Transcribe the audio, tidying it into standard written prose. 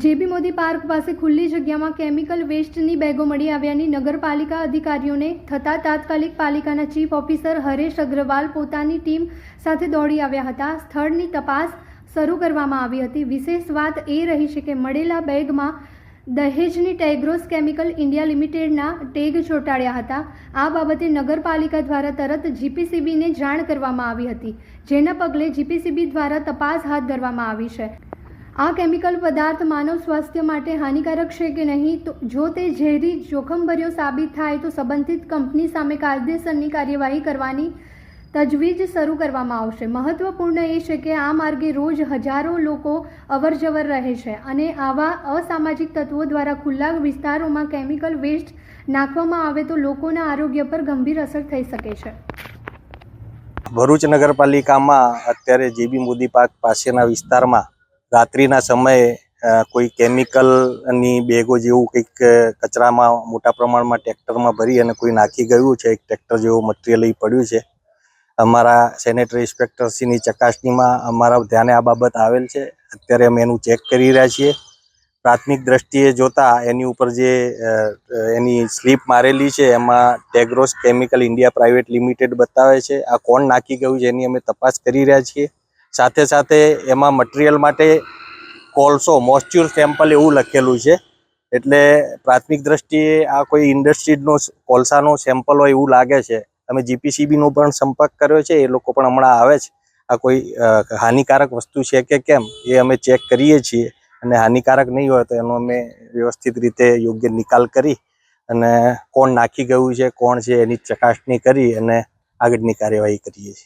જેબી Modi park પાસે ખુલ્લી જગ્યામાં કેમિકલ વેસ્ટની બેગો મળી આવ્યાની નગરપાલિકા અધિકારીઓને થતાં તાત્કાલિક પાલિકાના ચીફ ઓફિસર હરેશ અગ્રવાલ પોતાની ટીમ સાથે દોડી આવ્યા હતા। સ્થળની તપાસ શરૂ કરવામાં આવી હતી। વિશેષ વાત એ રહી છે કે મળેલા બેગમાં દહેજની ટેગ્રોસ કેમિકલ ઇન્ડિયા લિમિટેડના ટેગ ચોંટાડ્યા હતા। આ બાબતે નગરપાલિકા દ્વારા તરત જીપીસીબીને જાણ કરવામાં આવી હતી, જેના પગલે જીપીસીબી દ્વારા તપાસ હાથ ધરવામાં આવી છે। આ કેમિકલ પદાર્થ માનવ સ્વાસ્થ્ય માટે હાનિકારક છે કે નહીં, તો જો તે ઝેરી જોખમભર્યો સાબિત થાય તો સંબંધિત કંપની સામે કાયદેસરની કાર્યવાહી કરવાની તજવીજ શરૂ કરવામાં આવશે। મહત્વપૂર્ણ એ છે કે આ માર્ગે રોજ હજારો લોકો અવરજવર રહે છે અને આવા અસામાજિક તત્વો દ્વારા ખુલ્લા વિસ્તારોમાં કેમિકલ વેસ્ટ નાખવામાં આવે તો લોકોના આરોગ્ય પર ગંભીર અસર થઈ શકે છે। ભરૂચ નગરપાલિકામાં અત્યારે જેબી મોદી પાર્ક પાસેના વિસ્તારમાં રાત્રિના સમયે કોઈ કેમિકલની બેગો જેવું કંઈક કચરામાં મોટા પ્રમાણમાં ટ્રેક્ટરમાં ભરી અને કોઈ નાખી ગયું છે। એક ટ્રેક્ટર જેવું મટીરિયલ પડ્યું છે। અમારા સેનેટરી ઇન્સ્પેક્ટરશ્રીની ચકાસણીમાં અમારા ધ્યાને આ બાબત આવેલ છે। અત્યારે અમે એનું ચેક કરી રહ્યા છીએ। પ્રાથમિક દ્રષ્ટિએ જોતાં એની ઉપર જે એની સ્લીપ મારેલી છે એમાં Tagros chemical India private limited બતાવે છે। આ કોણ નાખી ગયું છે એની અમે તપાસ કરી રહ્યા છીએ। સાથે સાથે એમાં મટીરિયલ માટે કોલસો મોઇસ્ચર સેમ્પલ એવું લખેલું છે, એટલે પ્રાથમિક દ્રષ્ટિએ આ કોઈ ઇન્ડસ્ટ્રીનો કોલસાનો સેમ્પલ હોય એવું લાગે છે। અમે જીપીસીબીનો પણ સંપર્ક કર્યો છે, એ લોકો પણ હમણાં આવે છે। આ કોઈ હાનિકારક વસ્તુ છે કે કેમ એ અમે ચેક કરીએ છીએ, અને હાનિકારક નહીં હોય તો એનો અમે વ્યવસ્થિત રીતે યોગ્ય નિકાલ કરી અને કોણ નાખી ગયું છે કોણ છે એની ચકાસણી કરી અને આગળની કાર્યવાહી કરીએ છીએ।